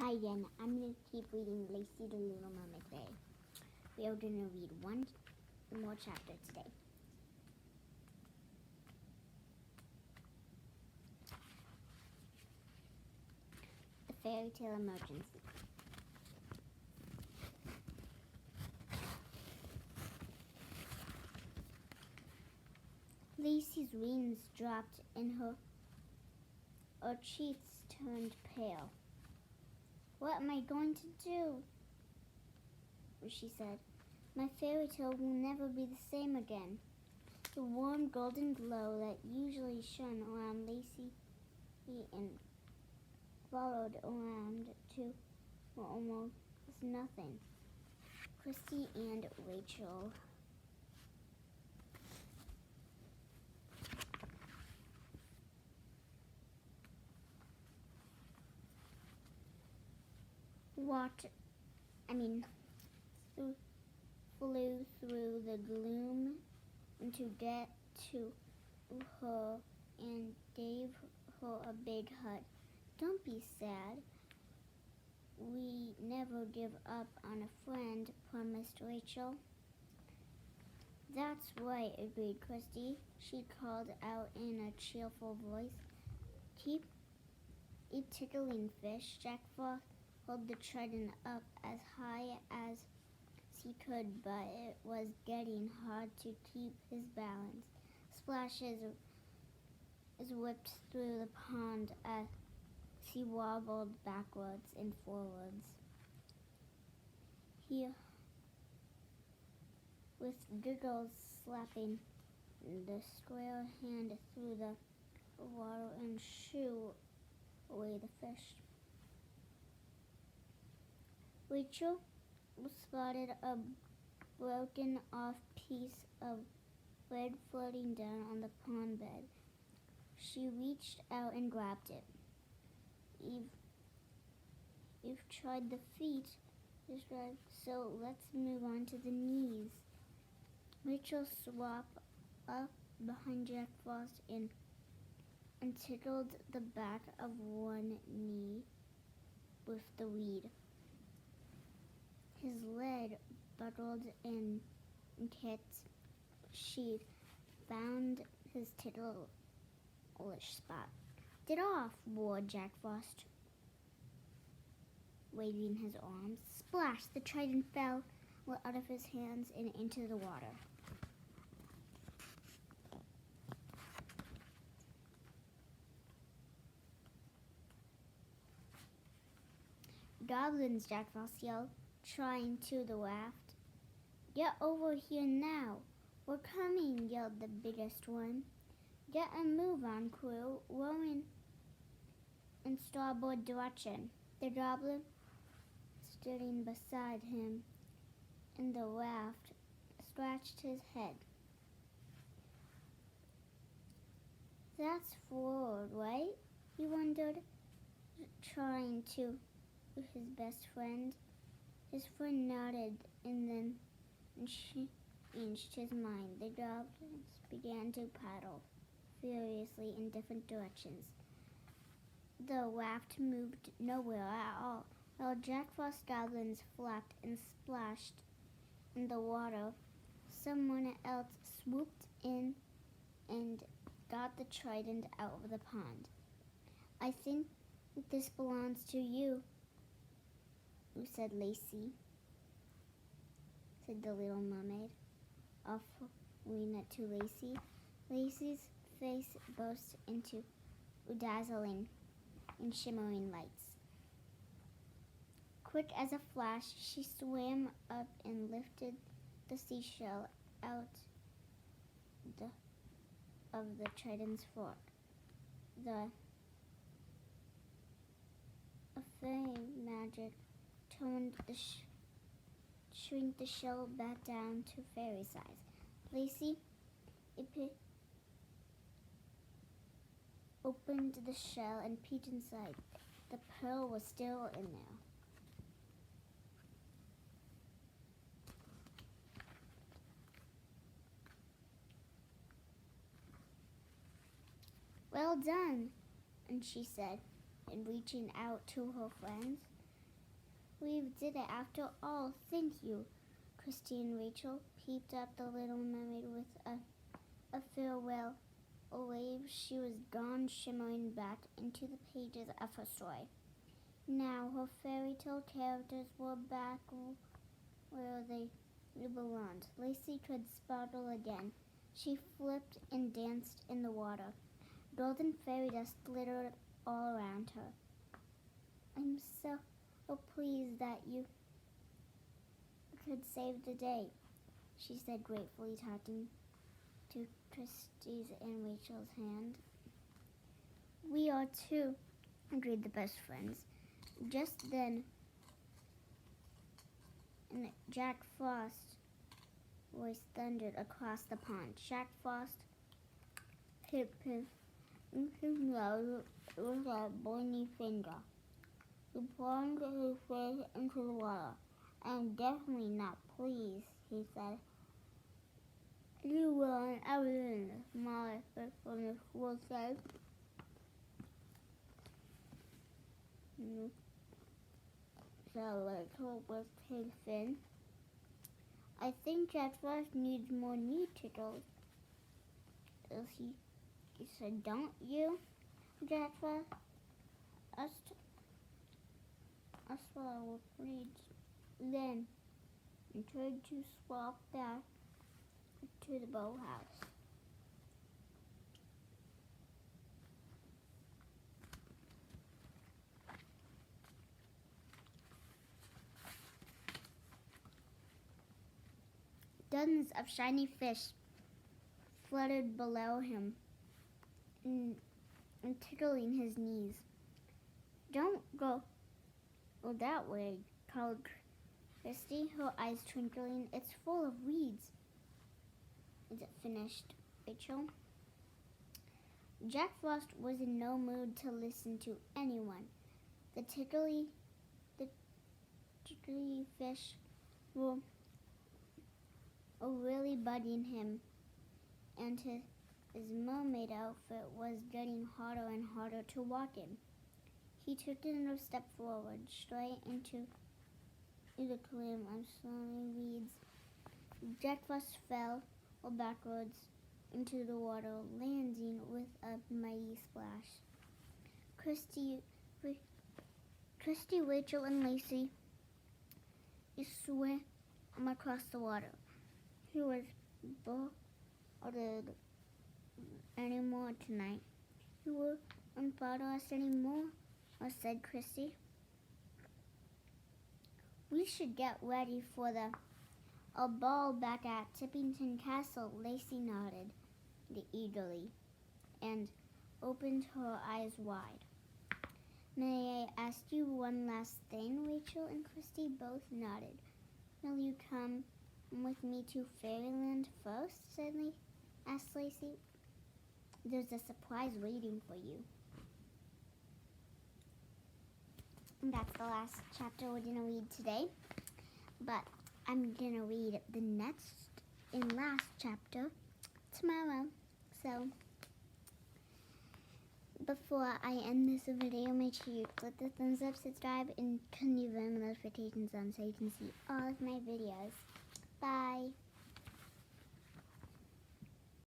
Hi again, I'm going to keep reading Lacy the Little Mermaid today. We are going to read one more chapter today. The Fairy Tale Emergency. Lacy's wings dropped and her cheeks turned pale. "What am I going to do?" she said. "My fairy tale will never be the same again." The warm golden glow that usually shone around Lacy and followed around to almost nothing. Christy and Rachel flew through the gloom to get to her and gave her a big hug. "Don't be sad. We never give up on a friend," promised Rachel. "That's right," agreed Christy. She called out in a cheerful voice. "Keep a tickling fish." Jack Frost held the trident up as high as he could, but it was getting hard to keep his balance. Splashes whipped through the pond as he wobbled backwards and forwards. With giggles, slapping the square hand through the water and shoo away the fish. Rachel spotted a broken off piece of bread floating down on the pond bed. She reached out and grabbed it. You've tried the feet, so let's move on to the knees." Rachel swapped up behind Jack Frost and tickled the back of one knee with the reed. His leg buckled and she'd found his ticklish spot. "Get off!" roared Jack Frost, waving his arms. Splash! The trident fell out of his hands and into the water. "Goblins!" Jack Frost yelled, trying to the raft. "Get over here now!" "We're coming!" yelled the biggest one. "Get a move on, crew, rowing in starboard direction." The goblin sitting beside him in the raft scratched his head. "That's forward, right?" he wondered, trying to his best friend. His friend nodded and then changed his mind. The goblins began to paddle furiously in different directions. The raft moved nowhere at all. While Jack Frost goblins flapped and splashed in the water, someone else swooped in and got the trident out of the pond. "I think this belongs to you," said Lacy, said the Little Mermaid, offering it to Lacy. Lacy's face burst into dazzling and shimmering lights. Quick as a flash, she swam up and lifted the seashell out of the trident's fork. A fairy magic turned shrink the shell back down to fairy size. Lacy opened the shell and peeked inside. The pearl was still in there. "Well done," and she said, and reaching out to her friends. We did it after all. Thank you. Christy and Rachel peeped at the little mermaid with a farewell. A wave, she was gone, shimmering back into the pages of her story. Now her fairy tale characters were back where they belonged. Lacy could sparkle again. She flipped and danced in the water. Golden fairy dust glittered all around her. I'm so pleased that you could save the day, she said gratefully, talking to Christy's and Rachel's hand. We are too, agreed the best friends. Just then, Jack Frost's voice thundered across the pond. Jack Frost hit his nose with a bony finger. He plunged his face into the water. I'm definitely not pleased, he said. You will and everything, the smaller fish from the school said. So Rachel with his fin. I think Jack Frost needs more knee tickles. He said, don't you, Jack Frost? I swallowed with reeds. Then he tried to swap back to the boathouse. Dozens of shiny fish fluttered below him and tickling his knees. Don't go that way, called Christy, her eyes twinkling. It's full of weeds. Is it finished, Rachel? Jack Frost was in no mood to listen to anyone. The tickly fish were really bugging him, and his mermaid outfit was getting harder and harder to walk in. He took another step forward, straight into the column of slimy weeds. Jack Frost fell backwards into the water, landing with a mighty splash. Christy, Rachel, and Lacy swam across the water. He was bothered anymore tonight. You won't bother us anymore, said Christy. We should get ready for a ball back at Tippington Castle, Lacy nodded eagerly and opened her eyes wide. May I ask you one last thing? Rachel and Christy both nodded. Will you come with me to Fairyland first? Asked Lacy. There's a surprise waiting for you. And that's the last chapter we're going to read today. But I'm going to read the next and last chapter tomorrow. So, before I end this video, make sure you click the thumbs up, subscribe, and turn your notifications on so you can see all of my videos. Bye!